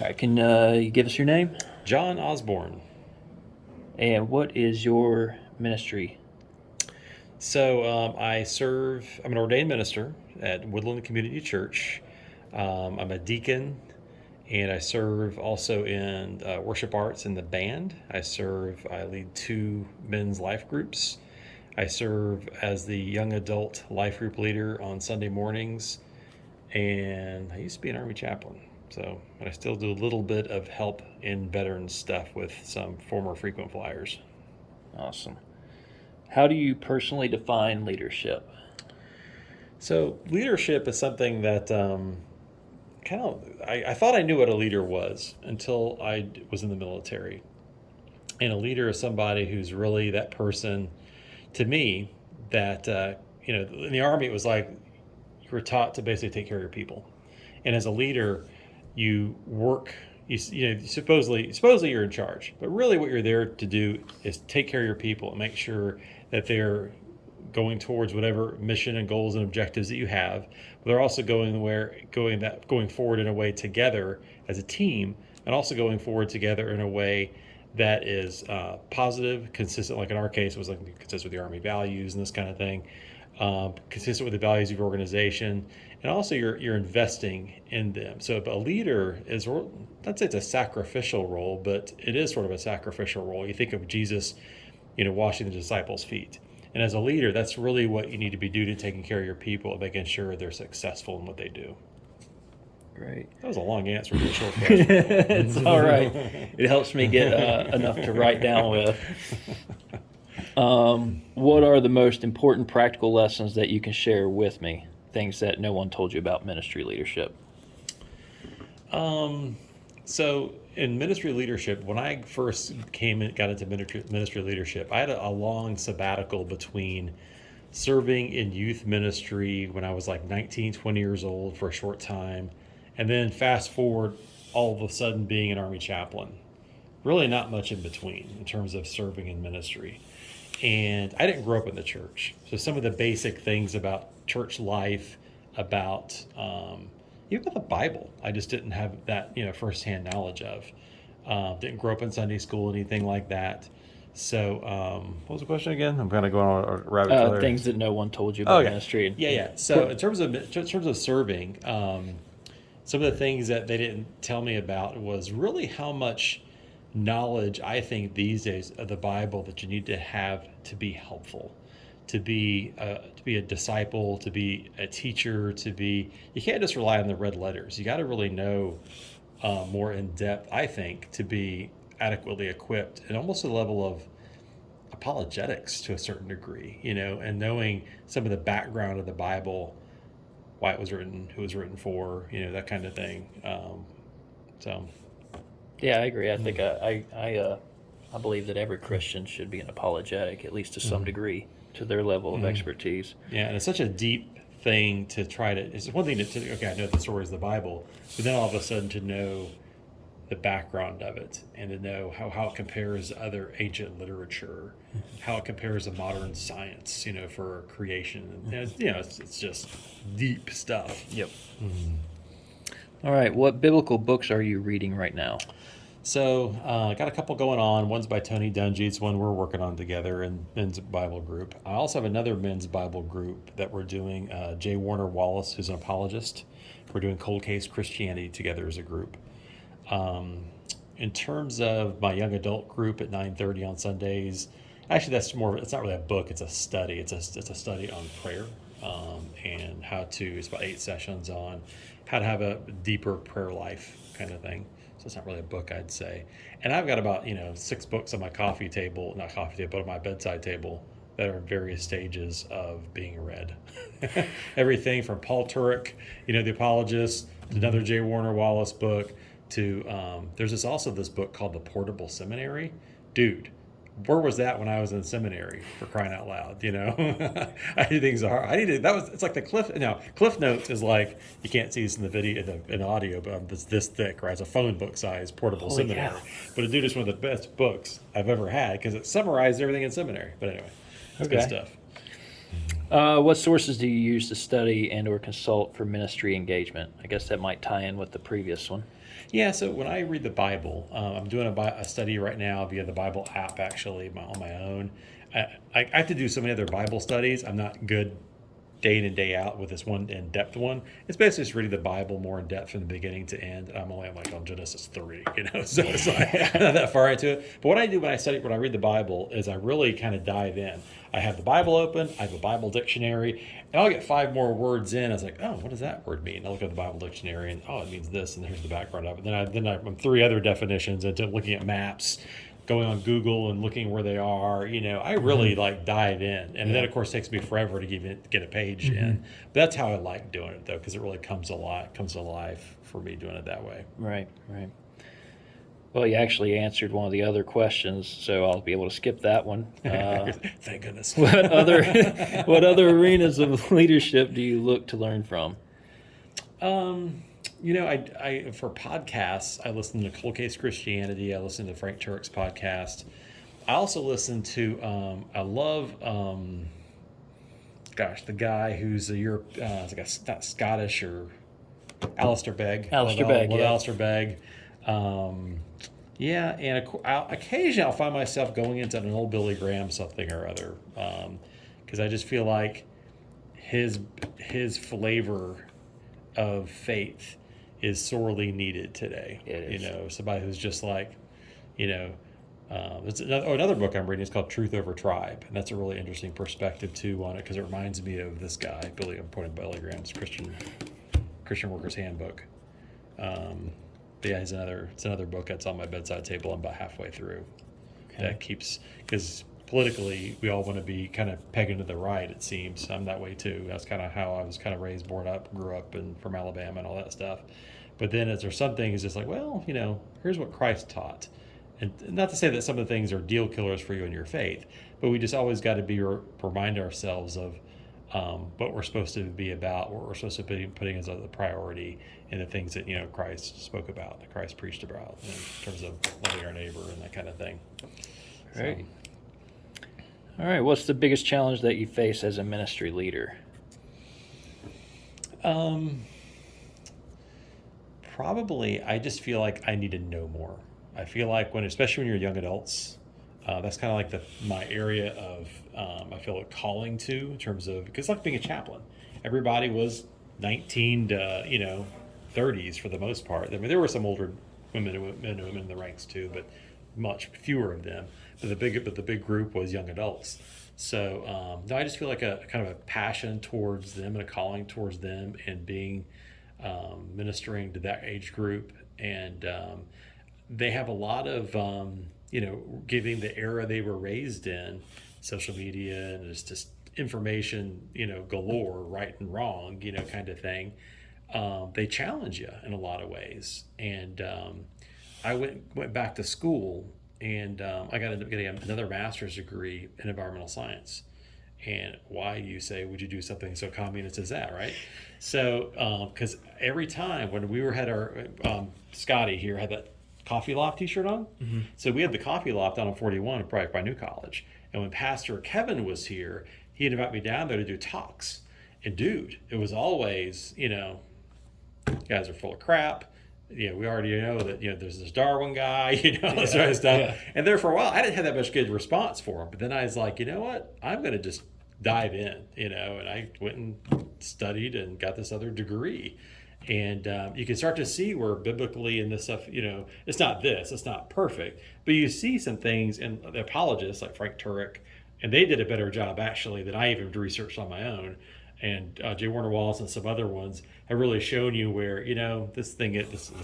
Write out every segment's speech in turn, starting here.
All right, can you give us your name? John Osborne. And what is your ministry? So I'm an ordained minister at Woodland Community Church. I'm a deacon, and I serve also in worship arts in the band. I lead two men's life groups. I serve as the young adult life group leader on Sunday mornings, and I used to be an Army chaplain. But I still do a little bit of help in veteran stuff with some former frequent flyers. Awesome. How do you personally define leadership? So leadership is something that I thought I knew what a leader was until I was in the military. And a leader is somebody who's really that person, to me, that in the Army it was like you were taught to basically take care of your people, and as a leader, you work. Supposedly you're in charge, but really what you're there to do is take care of your people and make sure that they're going towards whatever mission and goals and objectives that you have. But they're also going forward in a way together as a team, and also going forward together in a way that is positive, consistent. Like in our case, it was like consistent with the Army values and this kind of thing, consistent with the values of your organization, and also you're investing in them. So a leader is, I'd say it's a sacrificial role, but it is sort of a sacrificial role. You think of Jesus, washing the disciples' feet. And as a leader, that's really what you need to be doing, taking care of your people and making sure they're successful in what they do. Great. That was a long answer to a short question. It's all right. It helps me get enough to write down with. What are the most important practical lessons that you can share with me? Things that no one told you about ministry leadership. So in ministry leadership, when I first got into ministry leadership, I had a long sabbatical between serving in youth ministry when I was like 19, 20 years old for a short time, and then fast forward all of a sudden being an Army chaplain. Really not much in between in terms of serving in ministry. And I didn't grow up in the church. So some of the basic things about church life, about even about the Bible, I just didn't have that firsthand knowledge of. Didn't grow up in Sunday school, anything like that. So what was the question again? I'm kind of going on a rabbit trail. Things that no one told you about ministry. Yeah. So in terms of serving, some of the things that they didn't tell me about was really how much knowledge I think these days of the Bible that you need to have to be helpful, to be a disciple, to be a teacher, you can't just rely on the red letters. You got to really know more in depth, I think, to be adequately equipped, and almost a level of apologetics to a certain degree, and knowing some of the background of the Bible, why it was written, who it was written for, that kind of thing. Yeah, I agree. I think I believe that every Christian should be an apologetic, at least to some degree, to their level of expertise. Yeah, and it's such a deep thing to try to. It's one thing okay, I know the stories of the Bible, but then all of a sudden to know the background of it, and to know how it compares to other ancient literature, how it compares to modern science, for creation. And, it's just deep stuff. Yep. All right, what biblical books are you reading right now? So I got a couple going on. One's by Tony Dungy. It's one we're working on together in men's Bible group. I also have another men's Bible group that we're doing. J. Warner Wallace, who's an apologist. We're doing Cold Case Christianity together as a group. In terms of my young adult group at 9:30 on Sundays, actually it's not really a book, it's a study. It's a study on prayer, and it's about 8 sessions on how to have a deeper prayer life kind of thing. So it's not really a book, I'd say. And I've got about 6 books on my on my bedside table that are in various stages of being read. Everything from Paul Turek, the apologist, to another J. Warner Wallace book, to there's this book called The Portable Seminary. Dude, where was that when I was in seminary, for crying out loud? I do things hard. It's like the Cliff Notes is like, you can't see this in the video, in the audio, but it's this thick, right? It's a phone book size Portable Seminary. Cow. But dude, it's one of the best books I've ever had because it summarized everything in seminary. But anyway, it's good stuff. What sources do you use to study and or consult for ministry engagement? I guess that might tie in with the previous one. Yeah, so when I read the Bible, I'm doing a study right now via the Bible app, actually, on my own. I have to do so many other Bible studies. I'm not good day in and day out with this one in-depth one. It's basically just reading the Bible more in depth from the beginning to end. And I'm only like on Genesis 3, so it's like not that far into it. But what I do when I read the Bible is I really kind of dive in. I have the Bible open, I have a Bible dictionary, and I'll get 5 more words in. I was like, oh, what does that word mean? I look at the Bible dictionary and, oh, it means this, and here's the background of it. Then I'm 3 other definitions into looking at maps, going on Google and looking where they are. I really like dive in, and then of course it takes me forever to get a page in. But that's how I like doing it, though, because it really comes alive for me doing it that way. Right. Well, you actually answered one of the other questions, so I'll be able to skip that one. Thank goodness. What other arenas of leadership do you look to learn from? I for podcasts, I listen to Cold Case Christianity. I listen to Frank Turek's podcast. I also listen to, I love, the guy who's like not Scottish or Alistair Begg. Alistair Begg, Love yeah. Alistair Begg. And occasionally I'll find myself going into an old Billy Graham something or other, because I just feel like his flavor of faith is sorely needed today. It is. Somebody who's just like, it's another book I'm reading is called Truth Over Tribe, and that's a really interesting perspective too on it, because it reminds me of this guy, Billy Graham's Christian Worker's Handbook. But yeah, it's another book that's on my bedside table. I'm about halfway through. Okay. That keeps, because politically we all want to be kind of pegging to the right, it seems. I'm that way too. That's kind of how I was kind of raised, grew up from Alabama and all that stuff. But then there's some things just like, well, here's what Christ taught. And not to say that some of the things are deal killers for you in your faith, but we just always got to remind ourselves of what we're supposed to be about, what we're supposed to be putting as a priority in the things that, Christ spoke about, that Christ preached about in terms of loving our neighbor and that kind of thing. Right. All right. What's the biggest challenge that you face as a ministry leader? Probably, I just feel like I need to know more. I feel like especially when you're young adults, that's kind of like my area of, I feel a calling to, in terms of, because like being a chaplain, everybody was 19 to, 30s for the most part. I mean, there were some older men and women in the ranks too, but much fewer of them. But the big group was young adults. So no, I just feel like a kind of a passion towards them and a calling towards them, and being ministering to that age group. And they have a lot of giving the era they were raised in, social media and just information, galore, right and wrong, kind of thing. They challenge you in a lot of ways. And I went back to school, and I ended up getting another master's degree in environmental science. And why, you say, would you do something so communist as that, right? So, because every time when we had our, Scotty here had that Coffee Loft t-shirt on. Mm-hmm. So we had the Coffee Loft on 41 by New College. And when Pastor Kevin was here, he invited me down there to do talks. And dude, it was always, you guys are full of crap. We already know that, there's this Darwin guy, this sort of stuff. Yeah. And there for a while, I didn't have that much good response for him. But then I was like, you know what? I'm going to just dive in, and I went and studied and got this other degree. And you can start to see where biblically in this stuff, it's not perfect, but you see some things in the apologists like Frank Turek, and they did a better job actually than I even researched on my own. And J. Warner Wallace and some other ones have really shown you where, this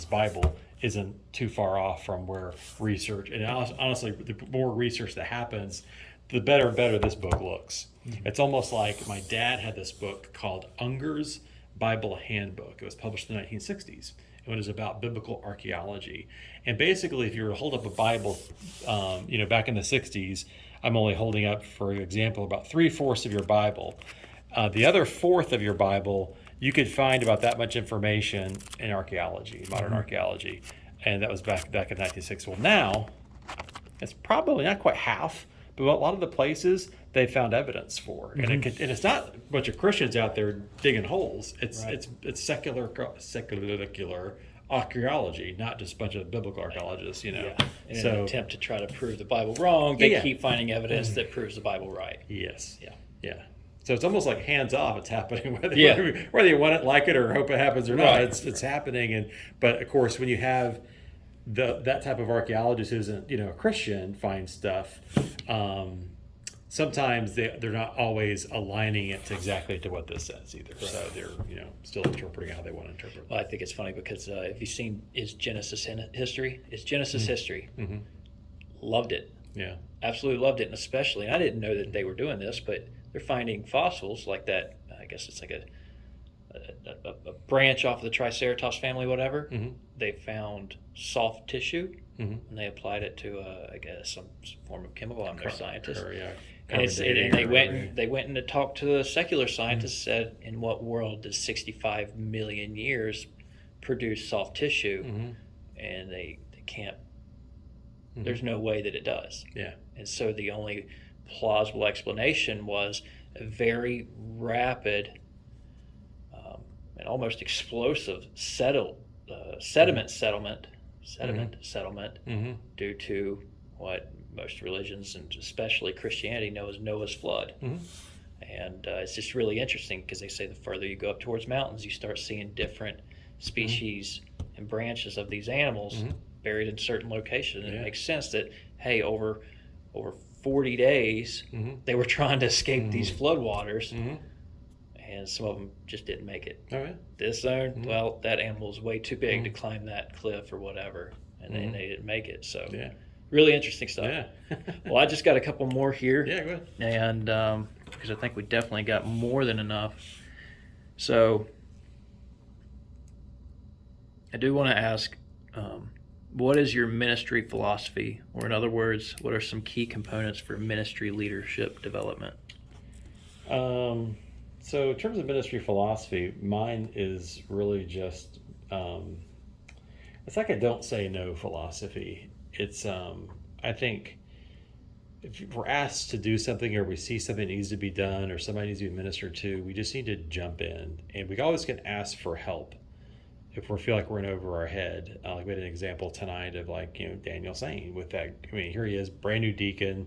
Bible isn't too far off from where research, and honestly, the more research that happens, the better and better this book looks. Mm-hmm. It's almost like my dad had this book called Unger's Bible Handbook. It was published in the 1960s. It was about biblical archaeology. And basically, if you were to hold up a Bible, back in the 60s, I'm only holding up, for example, about 3/4 of your Bible. The other fourth of your Bible, you could find about that much information in archaeology, modern archaeology. And that was back in 1960s. Well, now, it's probably not quite half, but a lot of the places they found evidence for, and and it's not a bunch of Christians out there digging holes. It's Right. it's secular archaeology, not just a bunch of biblical archaeologists. In an So attempt to try to prove the Bible wrong, they Yeah. keep finding evidence that proves the Bible right. yes, Yeah. yeah. So it's almost like hands off. It's happening whether Yeah. whether you want it, like it, or hope it happens or not. Right. It's happening. And but of course, when you have that type of archaeologist who isn't a Christian find stuff, sometimes they're not always aligning it to exactly to what this says either. So they're still interpreting how they want to interpret. Well, I think it's funny because have you seen Is Genesis History? It's Genesis History. Mm-hmm. Loved it. Yeah. Absolutely loved it. And especially, and I didn't know that they were doing this, but they're finding fossils like that. I guess it's like a branch off of the Triceratops family, whatever. Mm-hmm. They found soft tissue, Mm-hmm. and they applied it to, I guess, some form of chemical. I'm no scientist. Yeah. And, Carbon they dating or went whatever. and they went in to talk to the secular scientists. Said, in what world does 65 million years produce soft tissue? Mm-hmm. And they can't. Mm-hmm. There's no way that it does. Yeah. And so the only plausible explanation was a very rapid and almost explosive sediment settlement Mm-hmm. due to what most religions and especially Christianity know as Noah's flood. Mm-hmm. And it's just really interesting because they say the further you go up towards mountains, you start seeing different species and branches of these animals buried in certain locations. And Yeah. it makes sense that, hey, over 40 days, they were trying to escape these floodwaters, and some of them just didn't make it. Oh yeah. This zone, well, that animal was way too big to climb that cliff or whatever, and they didn't make it. So Yeah. really interesting stuff. Yeah. Well, I just got a couple more here. Yeah. Go ahead. And because I think we definitely got more than enough. So I do want to ask, what is your ministry philosophy? Or in other words, what are some key components for ministry leadership development? So in terms of ministry philosophy, mine is really just, it's like a don't say no philosophy. It's, I think if we're asked to do something or we see something needs to be done or somebody needs to be ministered to, we just need to jump in. And we always can ask for help if we feel like we're in over our head. Like we had an example tonight of Daniel saying with that, here he is, brand new deacon,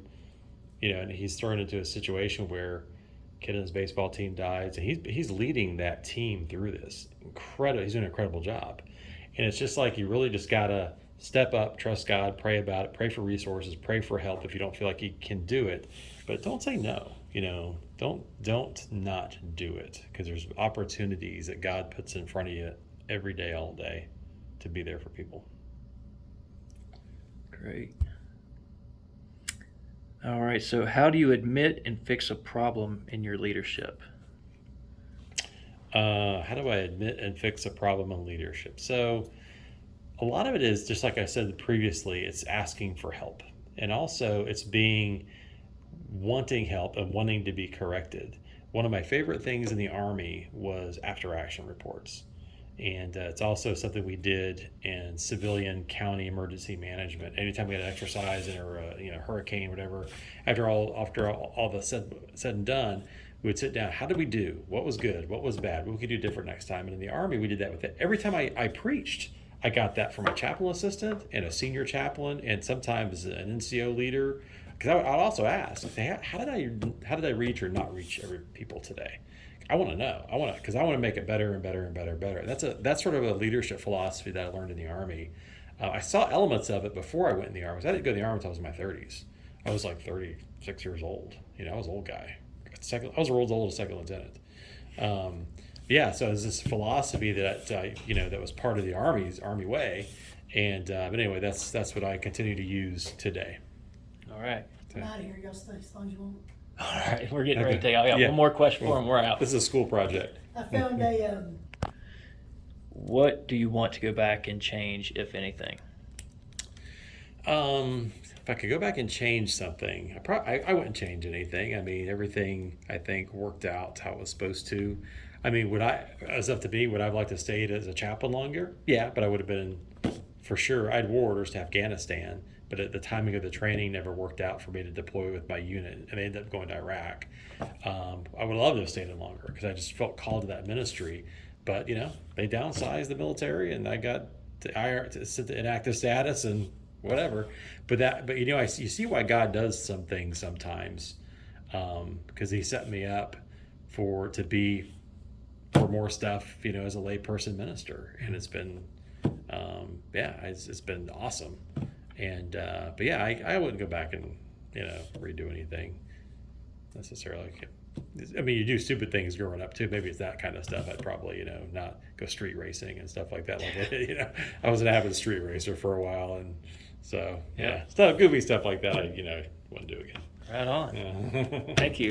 and he's thrown into a situation where kid in his baseball team dies, and he's leading that team through this. He's doing an incredible job. And it's just like you really just gotta step up, trust God, pray about it, pray for resources, pray for help if you don't feel like you can do it. But don't say no. Don't not do it, because there's opportunities that God puts in front of you every day, all day, to be there for people. Great. All right, so how do you admit and fix a problem in your leadership? How do I admit and fix a problem in leadership? So a lot of it is, just like I said previously, it's asking for help. And also it's wanting help and wanting to be corrected. One of my favorite things in the Army was after action reports. And it's also something we did in civilian county emergency management. Anytime we had an exercise or a hurricane, whatever, after all the said and done, we would sit down. How did we do? What was good? What was bad? What we could do different next time? And in the Army, we did that with it. Every time I preached, I got that from a chaplain assistant and a senior chaplain, and sometimes an NCO leader. Because I'd also ask, how did I reach or not reach every people today? I want to know. Because I want to make it better and better and better and better. That's sort of a leadership philosophy that I learned in the Army. I saw elements of it before I went in the Army. I didn't go in the Army until I was in my 30s. I was like 36 years old. I was an old guy. I was as old as a second lieutenant. So it was this philosophy that that was part of the Army way. And but anyway, that's what I continue to use today. All right. I'm out of here. Y'all stay as long as you want. All right, we're getting ready to Okay. take. I got Yeah. one more question for him. We're out. This is a school project. I found a What do you want to go back and change, if anything? If I could go back and change something, I wouldn't change anything. Everything I think worked out how it was supposed to. It's up to me. Would I have liked to stay as a chaplain longer? Yeah, but I would have been for sure, I'd war orders to Afghanistan, but at the timing of the training never worked out for me to deploy with my unit, and they ended up going to Iraq. I would love to have stayed in longer because I just felt called to that ministry. But they downsized the military, and I got to sit to inactive status and whatever. But you see why God does some things sometimes, because He set me up for more stuff, as a layperson minister, and it's been, it's been awesome. And but yeah, I wouldn't go back and redo anything necessarily. I mean, you do stupid things growing up too. Maybe it's that kind of stuff. I'd probably not go street racing and stuff like that. I was an avid street racer for a while, and so stuff, goofy stuff like that. I wouldn't do again. Right on. Yeah. Thank you.